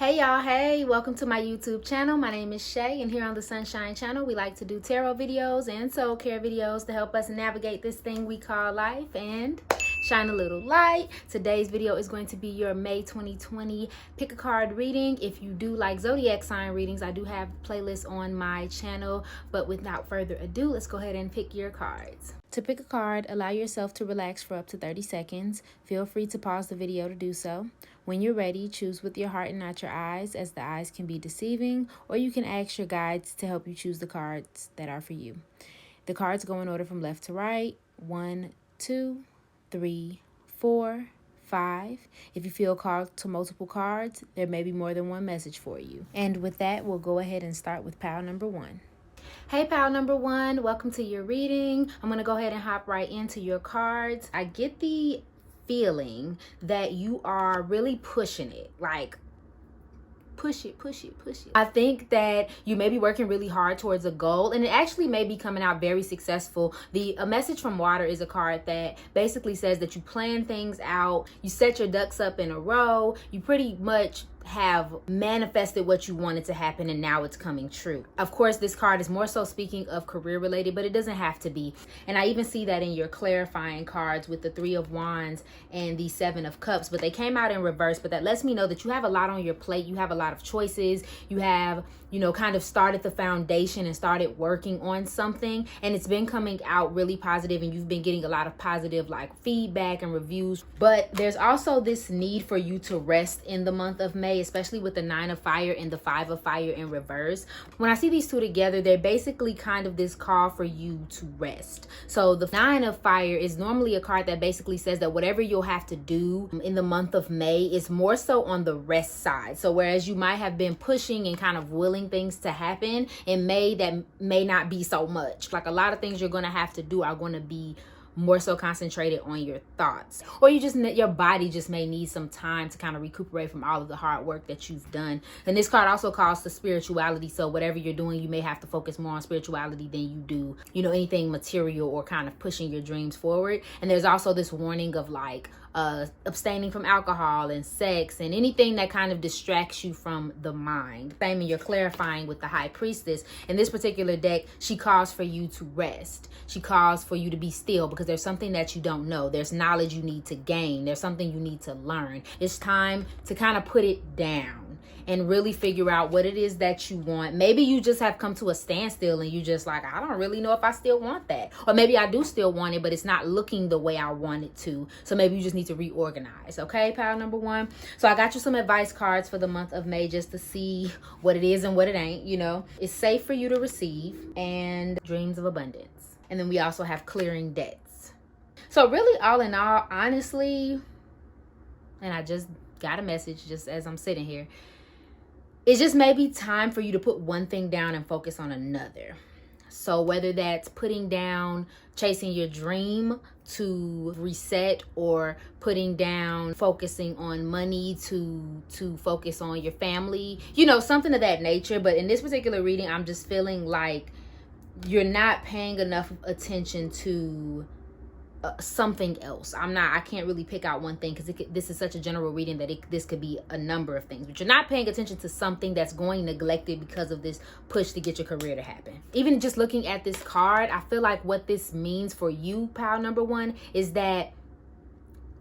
Hey y'all, hey, welcome to my YouTube channel. My name is Shay, and here on the Sunshine channel, we like to do tarot videos and soul care videos to help us navigate this thing we call life and shine a little light. Today's video is going to be your May 2020 pick a card reading. If you do like zodiac sign readings, I do have playlists on my channel, but without further ado, let's go ahead and pick your cards. To pick a card, allow yourself to relax for up to 30 seconds. Feel free to pause the video to do so. When you're ready, choose with your heart and not your eyes, as the eyes can be deceiving, or you can ask your guides to help you choose the cards that are for you. The cards go in order from left to right. 1, 2, 3, 4, 5. If you feel called to multiple cards, there may be more than one message for you. And with that, we'll go ahead and start with pile number 1. Hey pile number 1, welcome to your reading. I'm going to go ahead and hop right into your cards. I get the feeling that you are really pushing it, like push it. I think that you may be working really hard towards a goal, and it actually may be coming out very successful. A message from water is a card that basically says that you plan things out, you set your ducks up in a row, you pretty much have manifested what you wanted to happen, and now it's coming true. Of course, this card is more so speaking of career related, but it doesn't have to be. And I even see that in your clarifying cards with the 3 of Wands and the 7 of Cups, but they came out in reverse. But that lets me know that you have a lot on your plate. You have a lot of choices. You have, kind of started the foundation and started working on something, and it's been coming out really positive, and you've been getting a lot of positive feedback and reviews. But there's also this need for you to rest in the month of May, especially with the 9 of Fire and the 5 of Fire in reverse. When I see these two together, they're basically kind of this call for you to rest. So the 9 of Fire is normally a card that basically says that whatever you'll have to do in the month of May is more so on the rest side. So whereas you might have been pushing and kind of willing things to happen in May, that may not be so much. Like a lot of things you're going to have to do are going to be more so concentrated on your thoughts, or your body just may need some time to kind of recuperate from all of the hard work that you've done. And this card also calls to spirituality, so whatever you're doing, you may have to focus more on spirituality than you do anything material or kind of pushing your dreams forward. And there's also this warning of abstaining from alcohol and sex and anything that kind of distracts you from the mind. Same in your clarifying with the High Priestess. In this particular deck, she calls for you to rest. She calls for you to be still, because there's something that you don't know. There's knowledge you need to gain. There's something you need to learn. It's time to kind of put it down and really figure out what it is that you want. Maybe you just have come to a standstill and you just I don't really know if I still want that. Or maybe I do still want it, but it's not looking the way I want it to. So maybe you just need to reorganize. Okay, pile number 1. So I got you some advice cards for the month of May just to see what it is and what it ain't. It's safe for you to receive, and dreams of abundance. And then we also have clearing debts. So really, all in all, honestly, and I just got a message just as I'm sitting here, it's just maybe time for you to put one thing down and focus on another. So whether that's putting down chasing your dream to reset, or putting down focusing on money to focus on your family, something of that nature. But in this particular reading, I'm just feeling like you're not paying enough attention to something else. I can't really pick out one thing, because this is such a general reading that this could be a number of things. But you're not paying attention to something that's going neglected because of this push to get your career to happen. Even just looking at this card, I feel like what this means for you, pile number 1, is that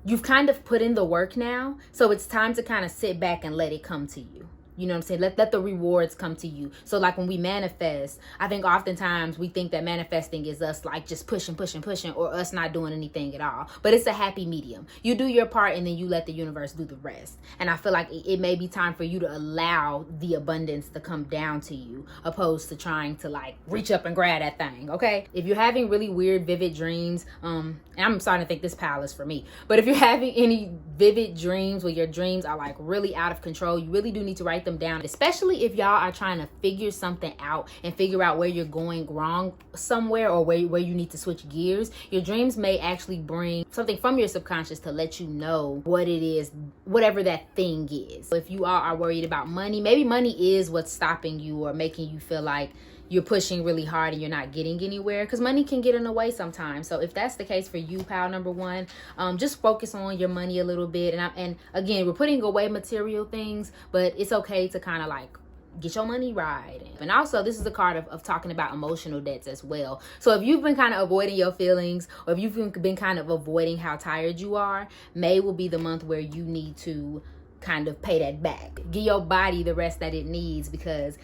you've kind of put in the work now. So it's time to kind of sit back and let it come to you. You know what I'm saying? Let the rewards come to you. So when we manifest, I think oftentimes we think that manifesting is us just pushing, or us not doing anything at all. But it's a happy medium. You do your part, and then you let the universe do the rest. And I feel like it may be time for you to allow the abundance to come down to you, opposed to trying to reach up and grab that thing. Okay? If you're having really weird, vivid dreams, and I'm starting to think this pile is for me, but if you're having any vivid dreams where your dreams are really out of control, you really do need to write them down, especially if y'all are trying to figure something out and figure out where you're going wrong somewhere, or where you need to switch gears. Your dreams may actually bring something from your subconscious to let you know what it is, whatever that thing is. If you are worried about money, maybe money is what's stopping you or making you feel like you're pushing really hard and you're not getting anywhere, because money can get in the way sometimes. So if that's the case for you, pile number one, just focus on your money a little bit. And again, we're putting away material things, but it's okay to kind of like get your money right. And also, this is a card of talking about emotional debts as well. So if you've been kind of avoiding your feelings, or if you've been kind of avoiding how tired you are, May will be the month where you need to kind of pay that back. Give your body the rest that it needs, because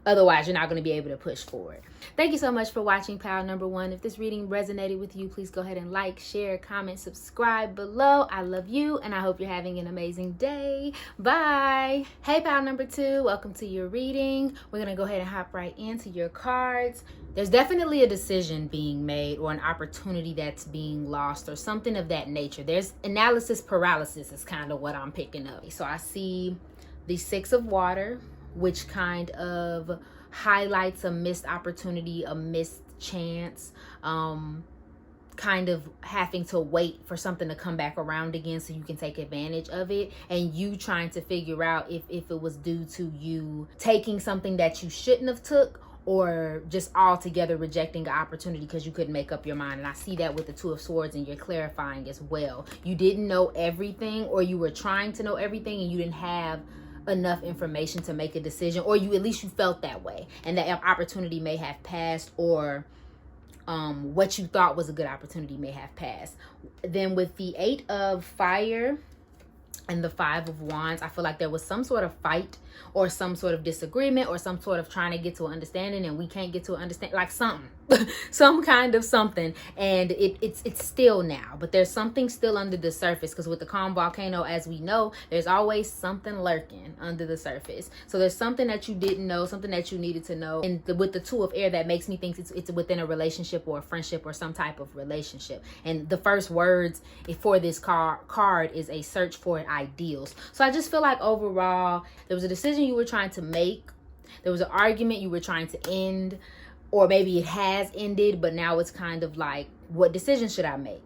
otherwise you're not going to be able to push forward. Thank you so much for watching, pile number one. If this reading resonated with you, please go ahead and like, share, comment, subscribe below. I love you, and I hope you're having an amazing day. Bye. Hey, pile number two, welcome to your reading. We're going to go ahead and hop right into your cards. There's definitely a decision being made, or an opportunity that's being lost, or something of that nature. There's analysis paralysis is kind of what I'm picking up. So I see the Six of Water, which kind of highlights a missed opportunity, a missed chance, kind of having to wait for something to come back around again so you can take advantage of it, and you trying to figure out if it was due to you taking something that you shouldn't have took, or just altogether rejecting an opportunity because you couldn't make up your mind. And I see that with the Two of Swords, and you're clarifying as well. You didn't know everything, or you were trying to know everything and you didn't have enough information to make a decision, or you felt that way, and that opportunity may have passed, or what you thought was a good opportunity may have passed. Then with the Eight of Fire and the Five of Wands, I feel like there was some sort of fight, or some sort of disagreement, or some sort of trying to get to an understanding, and we can't get to an understanding, like something some kind of something, and it's still now, but there's something still under the surface, because with the calm volcano, as we know, there's always something lurking under the surface. So there's something that you didn't know, something that you needed to know. And with the Two of Air, that makes me think it's within a relationship, or a friendship, or some type of relationship. And the first words for this card is a search for ideals. So I just feel like overall, there was a decision you were trying to make, there was an argument you were trying to end, or maybe it has ended, but now it's kind of like, what decision should I make?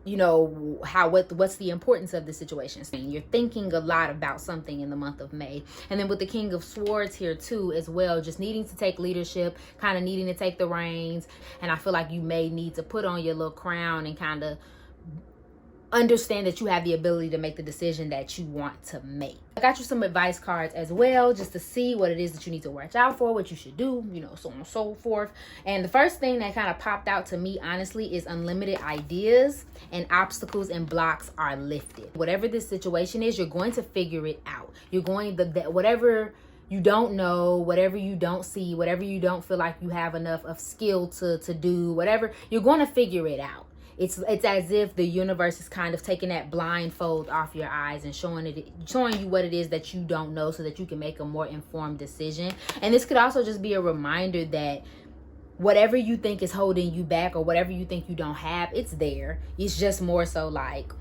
You know, what's the importance of the situation? So you're thinking a lot about something in the month of May. And then with the King of Swords here too as well, just needing to take leadership, kind of needing to take the reins. And I feel like you may need to put on your little crown and kind of understand that you have the ability to make the decision that you want to make. I got you some advice cards as well, just to see what it is that you need to watch out for, what you should do, you know, so on and so forth. And the first thing that kind of popped out to me, honestly, is unlimited ideas, and obstacles and blocks are lifted. Whatever this situation is, you're going to figure it out. You're going to, whatever you don't know, whatever you don't see, whatever you don't feel like you have enough of skill to do, whatever, you're going to figure it out. It's as if the universe is kind of taking that blindfold off your eyes and showing you what it is that you don't know, so that you can make a more informed decision. And this could also just be a reminder that whatever you think is holding you back, or whatever you think you don't have, it's there. It's just more so like,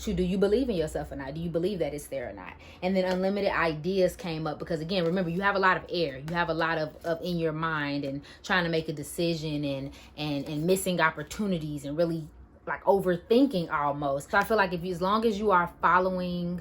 do you believe in yourself or not? Do you believe that it's there or not? And then unlimited ideas came up, because again, remember, you have a lot of air, you have a lot of in your mind, and trying to make a decision, and missing opportunities, and really like overthinking almost. So I feel like as long as you are following,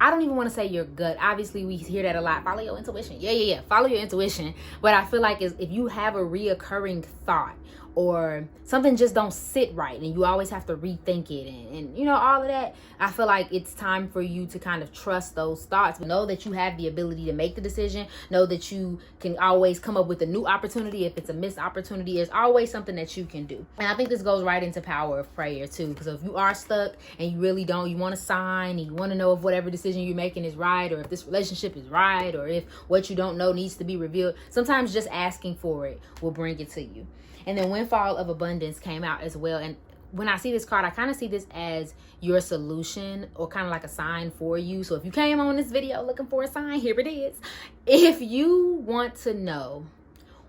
I don't even want to say your gut. Obviously, we hear that a lot. Follow your intuition. Yeah. Follow your intuition. But I feel like if you have a reoccurring thought, or something just don't sit right, and you always have to rethink it, and you know, all of that, I feel like it's time for you to kind of trust those thoughts. But know that you have the ability to make the decision. Know that you can always come up with a new opportunity. If it's a missed opportunity, there's always something that you can do. And I think this goes right into power of prayer too, because if you are stuck and you really don't, you want to sign, and you want to know if whatever decision you're making is right, or if this relationship is right, or if what you don't know needs to be revealed, sometimes just asking for it will bring it to you. And then Windfall of Abundance came out as well. And when I see this card, I kind of see this as your solution, or kind of like a sign for you. So if you came on this video looking for a sign, here it is. If you want to know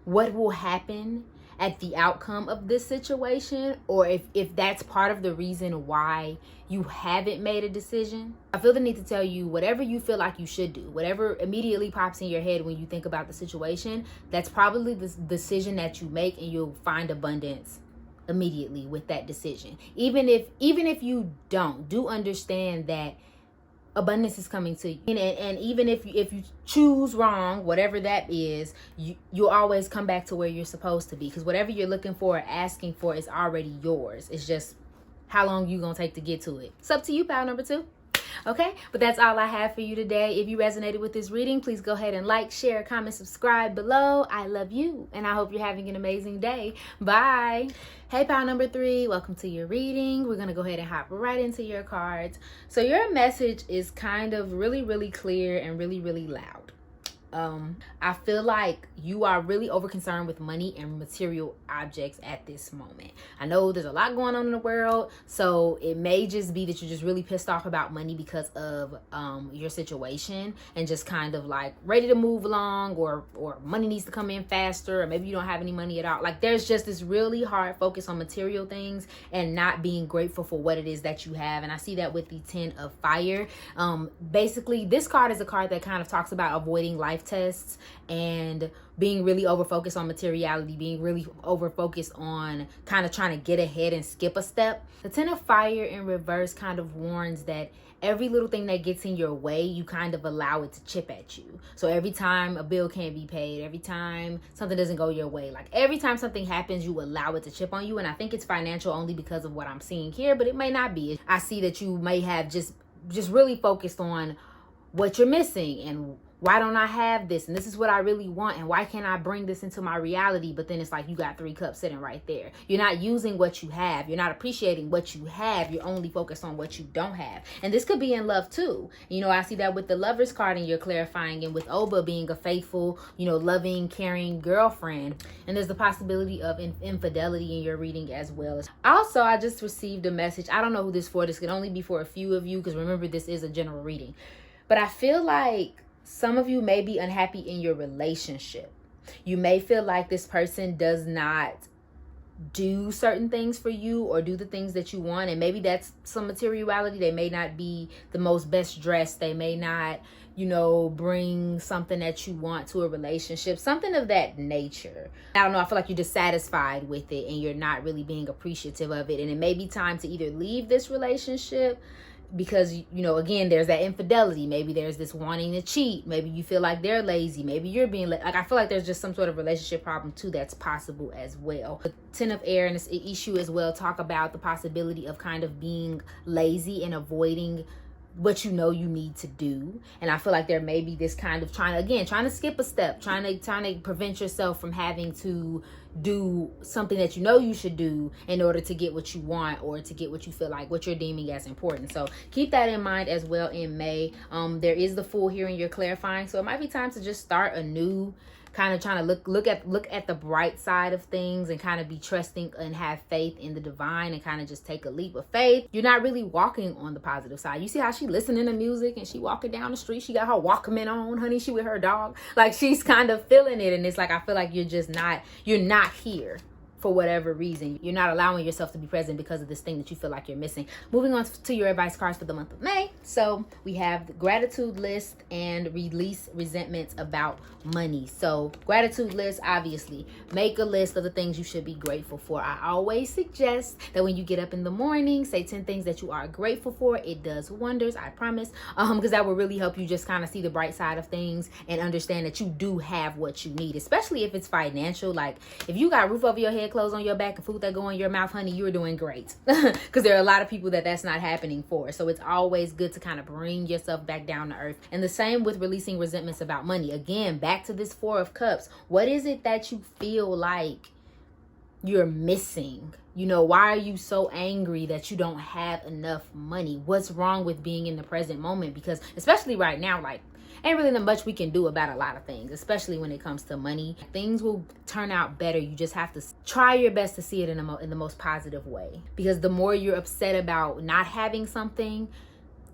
what will happen at the outcome of this situation, or if that's part of the reason why you haven't made a decision, I feel the need to tell you, whatever you feel like you should do, whatever immediately pops in your head when you think about the situation, that's probably the decision that you make, and you'll find abundance immediately with that decision. Even if you do understand that abundance is coming to you. And even if you choose wrong, whatever that is, you'll always come back to where you're supposed to be, because whatever you're looking for or asking for is already yours. It's just how long you gonna take to get to it. It's up to you, pal number 2. Okay, but that's all I have for you today. If you resonated with this reading, please go ahead and like, share, comment, subscribe below. I love you, and I hope you're having an amazing day. Bye. Hey, pal number 3, welcome to your reading. We're going to go ahead and hop right into your cards. So your message is kind of really, really clear and really, really loud. I feel like you are really over concerned with money and material objects at this moment. I know there's a lot going on in the world, so it may just be that you're just really pissed off about money because of your situation, and just kind of like ready to move along, or money needs to come in faster, or maybe you don't have any money at all. Like there's just this really hard focus on material things and not being grateful for what it is that you have. And I see that with the 10 of fire. Basically, this card is a card that kind of talks about avoiding life tests and being really over focused on materiality, being really over focused on kind of trying to get ahead and skip a step. The 10 of fire in reverse kind of warns that every little thing that gets in your way, you kind of allow it to chip at you. So every time a bill can't be paid, every time something doesn't go your way, like every time something happens, you allow it to chip on you. And I think it's financial only because of what I'm seeing here, but it may not be. I see that you may have just really focused on what you're missing, and why don't I have this? And this is what I really want. And why can't I bring this into my reality? But then it's like you got 3 cups sitting right there. You're not using what you have. You're not appreciating what you have. You're only focused on what you don't have. And this could be in love too. You know, I see that with the Lovers card, and you're clarifying, and with Oba being a faithful, you know, loving, caring girlfriend. And there's the possibility of infidelity in your reading as well. Also, I just received a message. I don't know who this for. This could only be for a few of you, because remember, this is a general reading. But I feel like some of you may be unhappy in your relationship. You may feel like this person does not do certain things for you or do the things that you want. And maybe that's some materiality. They may not be the most best dressed. They may not, you know, bring something that you want to a relationship, something of that nature. I don't know. I feel like you're dissatisfied with it and you're not really being appreciative of it. And it may be time to either leave this relationship, because, you know, again, there's that infidelity. Maybe there's this wanting to cheat. Maybe you feel like they're lazy. Maybe you're being like I feel like there's just some sort of relationship problem too that's possible as well. The 10 of air and this issue as well talk about the possibility of kind of being lazy and avoiding what you know you need to do. And I feel like there may be this kind of trying to skip a step, trying to prevent yourself from having to do something that you know you should do in order to get what you want, or to get what you feel like, what you're deeming as important. So keep that in mind as well in May. There is the Fool here, and you're clarifying, so it might be time to just start anew, kind of trying to look at the bright side of things, and kind of be trusting and have faith in the divine, and kind of just take a leap of faith. You're not really walking on the positive side. You see how she listening to music and she walking down the street, she got her Walkman on, honey, she with her dog, like she's kind of feeling it. And it's like I feel like you're not here for whatever reason. You're not allowing yourself to be present because of this thing that you feel like you're missing. Moving on to your advice cards for the month of May. So we have the gratitude list and release resentments about money. So gratitude list, obviously, make a list of the things you should be grateful for. I always suggest that when you get up in the morning, say 10 things that you are grateful for. It does wonders, I promise, because that will really help you just kind of see the bright side of things and understand that you do have what you need, especially if it's financial. Like if you got a roof over your head, clothes on your back, and food that go in your mouth, honey, you're doing great. Because there are a lot of people that's not happening for. So it's always good to kind of bring yourself back down to earth. And the same with releasing resentments about money. Again, back to this 4 of Cups. What is it that you feel like you're missing? You know, why are you so angry that you don't have enough money? What's wrong with being in the present moment? Because especially right now, like, ain't really not much we can do about a lot of things, especially when it comes to money. Things will turn out better. You just have to try your best to see it in the most positive way. Because the more you're upset about not having something,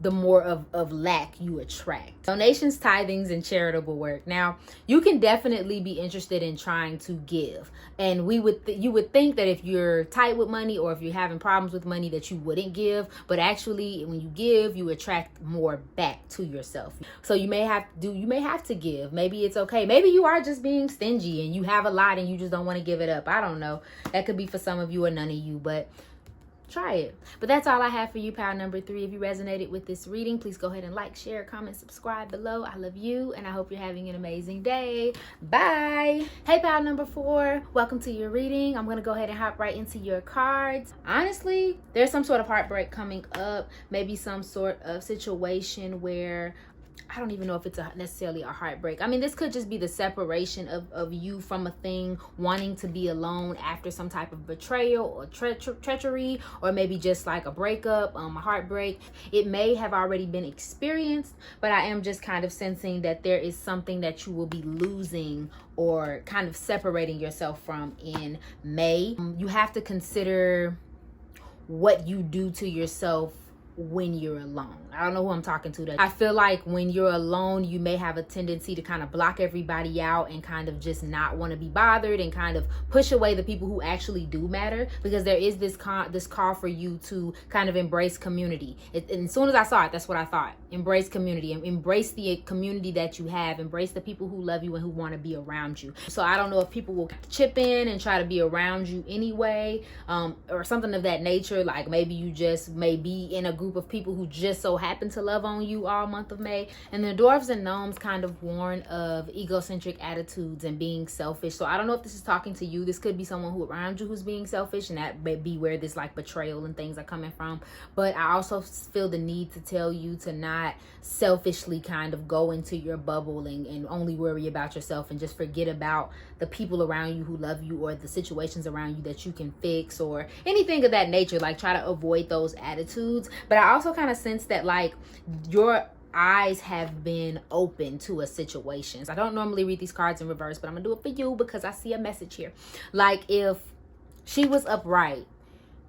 the more of lack you attract. Donations, tithings, and charitable work. Now, you can definitely be interested in trying to give. And you would think that if you're tight with money, or if you're having problems with money, that you wouldn't give. But actually, when you give, you attract more back to yourself. So you may have to give. Maybe it's okay. Maybe you are just being stingy and you have a lot and you just don't want to give it up. I don't know. That could be for some of you or none of you. But try it. But that's all I have for you, pile number 3. If you resonated with this reading, please go ahead and like, share, comment, subscribe below. I love you, and I hope you're having an amazing day. Bye. Hey, pile number 4, welcome to your reading. I'm going to go ahead and hop right into your cards. Honestly, there's some sort of heartbreak coming up, maybe some sort of situation where I don't even know if it's necessarily a heartbreak. I mean, this could just be the separation of you from a thing, wanting to be alone after some type of betrayal or treachery, or maybe just like a breakup, a heartbreak. It may have already been experienced, but I am just kind of sensing that there is something that you will be losing or kind of separating yourself from in May. You have to consider what you do to yourself when you're alone. I don't know who I'm talking to. I feel like when you're alone, you may have a tendency to kind of block everybody out and kind of just not want to be bothered and kind of push away the people who actually do matter, because there is this call for you to kind of embrace community. And as soon as I saw it, that's what I thought. Embrace community, and embrace the community that you have. Embrace the people who love you and who want to be around you. So I don't know if people will chip in and try to be around you anyway, or something of that nature. Like maybe you just may be in a group of people who just so happen to love on you all month of May. And the dwarves and gnomes kind of warn of egocentric attitudes and being selfish. So I don't know if this is talking to you. This could be someone who around you who's being selfish, and that may be where this like betrayal and things are coming from. But I also feel the need to tell you to not selfishly kind of go into your bubble and only worry about yourself and just forget about the people around you who love you, or the situations around you that you can fix, or anything of that nature. Like try to avoid those attitudes. But I also kind of sense that like your eyes have been open to a situation. I don't normally read these cards in reverse, but I'm gonna do it for you because I see a message here. Like if she was upright,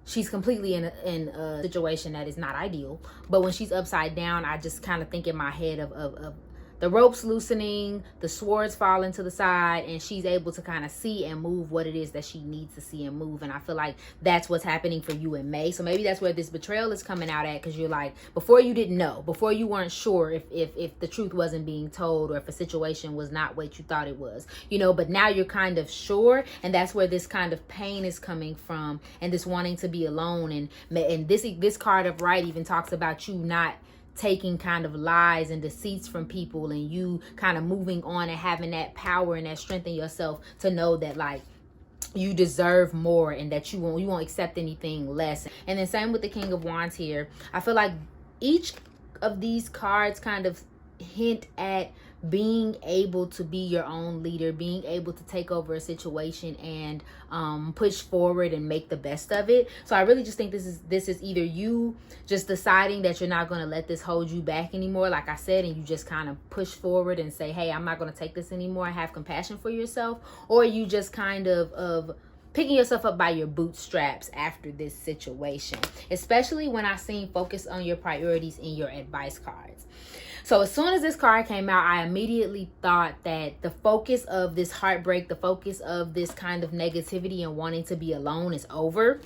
she's completely in a situation that is not ideal. But when she's upside down, I just kind of think in my head of the ropes loosening, the swords falling to the side, and she's able to kind of see and move what it is that she needs to see and move. And I feel like that's what's happening for you in May. So maybe that's where this betrayal is coming out at, because you're like, before you didn't know, before you weren't sure if the truth wasn't being told, or if a situation was not what you thought it was, you know, but now you're kind of sure. And that's where this kind of pain is coming from, and this wanting to be alone. And this card of right even talks about you not taking kind of lies and deceits from people, and you kind of moving on and having that power and that strength in yourself to know that like you deserve more, and that you won't accept anything less. And then same with the King of Wands here. I feel like each of these cards kind of hint at being able to be your own leader, being able to take over a situation and push forward and make the best of it. So I really just think this is either you just deciding that you're not going to let this hold you back anymore, like I said, and you just kind of push forward and say, hey, I'm not going to take this anymore, and have compassion for yourself, or you just kind of picking yourself up by your bootstraps after this situation, especially when I seen focus on your priorities in your advice cards. So as soon as this card came out, I immediately thought that the focus of this heartbreak, the focus of this kind of negativity and wanting to be alone is over.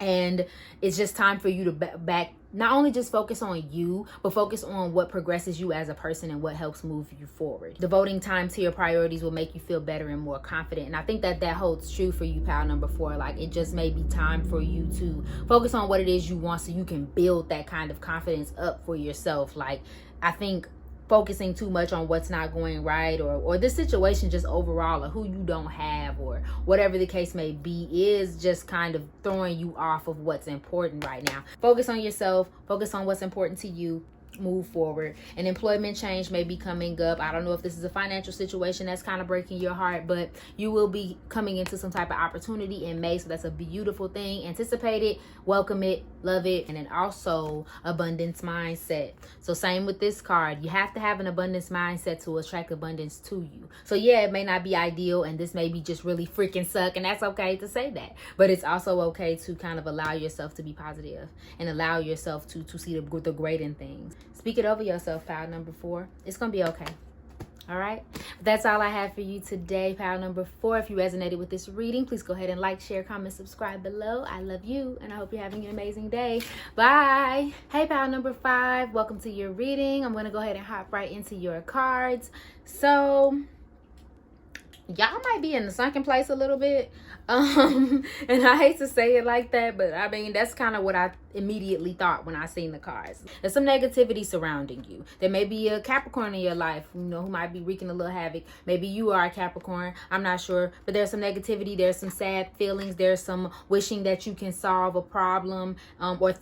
And it's just time for you to back, not only just focus on you, but focus on what progresses you as a person and what helps move you forward. Devoting time to your priorities will make you feel better and more confident. And I think that holds true for you, pile number 4. Like it just may be time for you to focus on what it is you want, so you can build that kind of confidence up for yourself. Like I think focusing too much on what's not going right, or this situation just overall, or who you don't have, or whatever the case may be, is just kind of throwing you off of what's important right now. Focus on yourself, focus on what's important to you, move forward. An employment change may be coming up. I don't know if this is a financial situation that's kind of breaking your heart, but you will be coming into some type of opportunity in May. So that's a beautiful thing. Anticipate it, welcome it, love it. And then also abundance mindset. So same with this card. You have to have an abundance mindset to attract abundance to you. So yeah, it may not be ideal, and this may be just really freaking suck, and that's okay to say that. But it's also okay to kind of allow yourself to be positive and allow yourself to see the great in things. Speak it over yourself, pile number 4. It's gonna be okay. All right, that's all I have for you today, pile number 4. If you resonated with this reading, please go ahead and like, share, comment, subscribe below. I love you, and I hope you're having an amazing day. Bye. Hey, pile number 5, welcome to your reading. I'm gonna go ahead and hop right into your cards. So y'all might be in the sunken place a little bit. And I hate to say it like that, but I mean, that's kind of what I immediately thought when I seen the cards. There's some negativity surrounding you. There may be a Capricorn in your life, you know, who might be wreaking a little havoc. Maybe you are a Capricorn, I'm not sure, but there's some negativity, there's some sad feelings, there's some wishing that you can solve a problem, or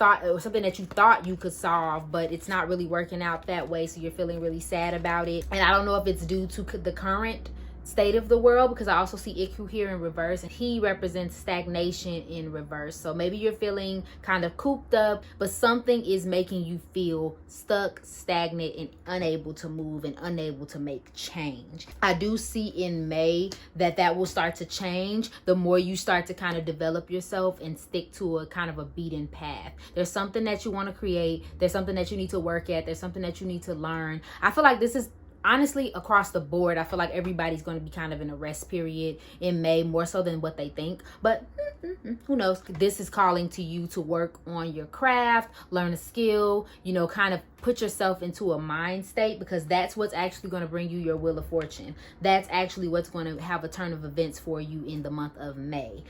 something that you thought you could solve, but it's not really working out that way, so you're feeling really sad about it. And I don't know if it's due to the current state of the world, because I also see Iku here in reverse, and he represents stagnation in reverse. So maybe you're feeling kind of cooped up, but something is making you feel stuck, stagnant, and unable to move and unable to make change. I do see in May that will start to change the more you start to kind of develop yourself and stick to a kind of a beaten path. There's something that you want to create, there's something that you need to work at, there's something that you need to learn. I feel like this is honestly across the board. I feel like everybody's going to be kind of in a rest period in May, more so than what they think, but who knows. This is calling to you to work on your craft, learn a skill, you know, kind of put yourself into a mind state, because that's what's actually going to bring you your wheel of fortune. That's actually what's going to have a turn of events for you in the month of May.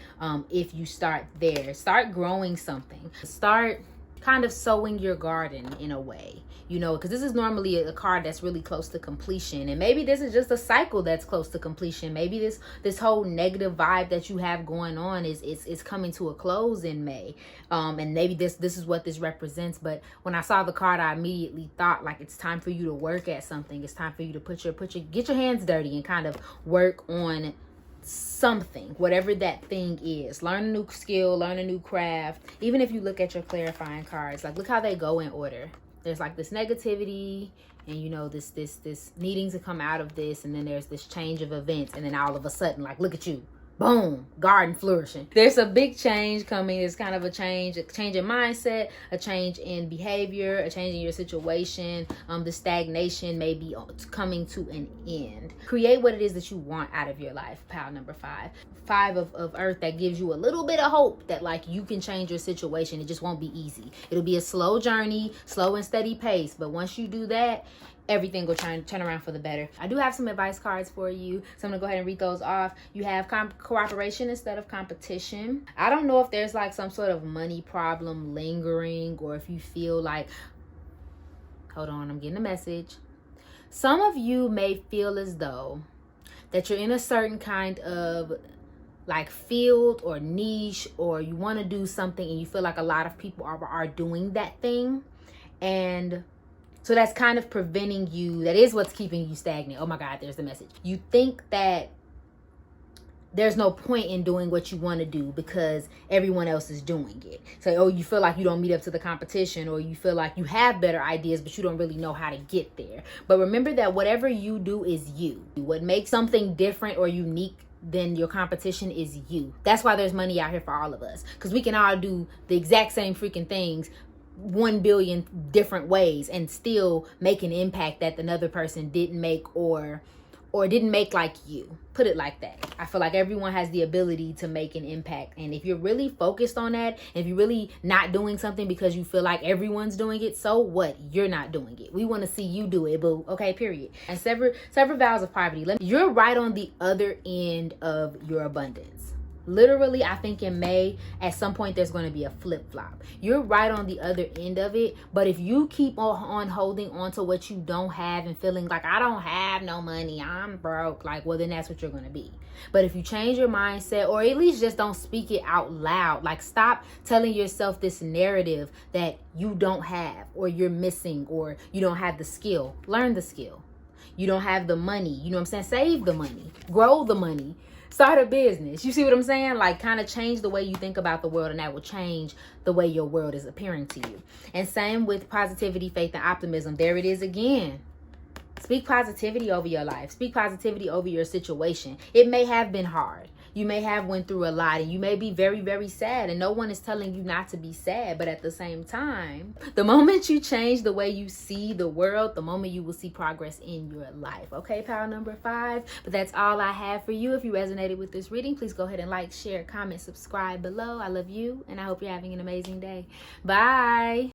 If you start there, start growing something, start kind of sowing your garden in a way, you know, because this is normally a card that's really close to completion, and maybe this is just a cycle that's close to completion. Maybe this whole negative vibe that you have going on is coming to a close in May, and maybe this is what this represents. But when I saw the card, I immediately thought like it's time for you to work at something. It's time for you to get your hands dirty and kind of work on something, whatever that thing is. Learn a new skill, learn a new craft. Even if you look at your clarifying cards, like look how they go in order. There's like this negativity, and you know, this needing to come out of this, and then there's this change of events, and then all of a sudden, like, look at you, boom, garden flourishing. There's a big change coming. It's kind of a change in mindset, a change in behavior, a change in your situation. The stagnation may be coming to an end. Create what it is that you want out of your life. Pile number 5. 5 of earth, that gives you a little bit of hope that like you can change your situation. It just won't be easy. It'll be a slow journey, slow and steady pace. But once you do that, everything will turn around for the better. I do have some advice cards for you, so I'm gonna go ahead and read those off. You have cooperation instead of competition. I don't know if there's like some sort of money problem lingering, or if you feel like, hold on, I'm getting a message. Some of you may feel as though that you're in a certain kind of like field or niche, or you want to do something and you feel like a lot of people are doing that thing, and so that's kind of preventing you. That is what's keeping you stagnant. Oh my God, there's the message. You think that there's no point in doing what you want to do because everyone else is doing it. So, oh, you feel like you don't meet up to the competition, or you feel like you have better ideas, but you don't really know how to get there. But remember that whatever you do is you. What makes something different or unique than your competition is you. That's why there's money out here for all of us, because we can all do the exact same freaking things 1 billion different ways and still make an impact that another person didn't make, or didn't make like you. Put it like that. I feel like everyone has the ability to make an impact, and if you're really focused on that, if you're really not doing something because you feel like everyone's doing it, so what? You're not doing it. We want to see you do it, boo. Okay, period. And sever vows of poverty. You're right on the other end of your abundance. Literally, I think in May, at some point, there's going to be a flip-flop. You're right on the other end of it. But if you keep on holding on to what you don't have and feeling like, I don't have no money, I'm broke, like, well, then that's what you're going to be. But if you change your mindset, or at least just don't speak it out loud, like stop telling yourself this narrative that you don't have, or you're missing, or you don't have the skill. Learn the skill. You don't have the money. You know what I'm saying? Save the money. Grow the money. Start a business. You see what I'm saying? Like, kind of change the way you think about the world, and that will change the way your world is appearing to you. And same with positivity, faith, and optimism. There it is again. Speak positivity over your life. Speak positivity over your situation. It may have been hard. You may have went through a lot, and you may be very, very sad, and no one is telling you not to be sad. But at the same time, the moment you change the way you see the world, the moment you will see progress in your life. Okay, pile number 5. But that's all I have for you. If you resonated with this reading, please go ahead and like, share, comment, subscribe below. I love you, and I hope you're having an amazing day. Bye.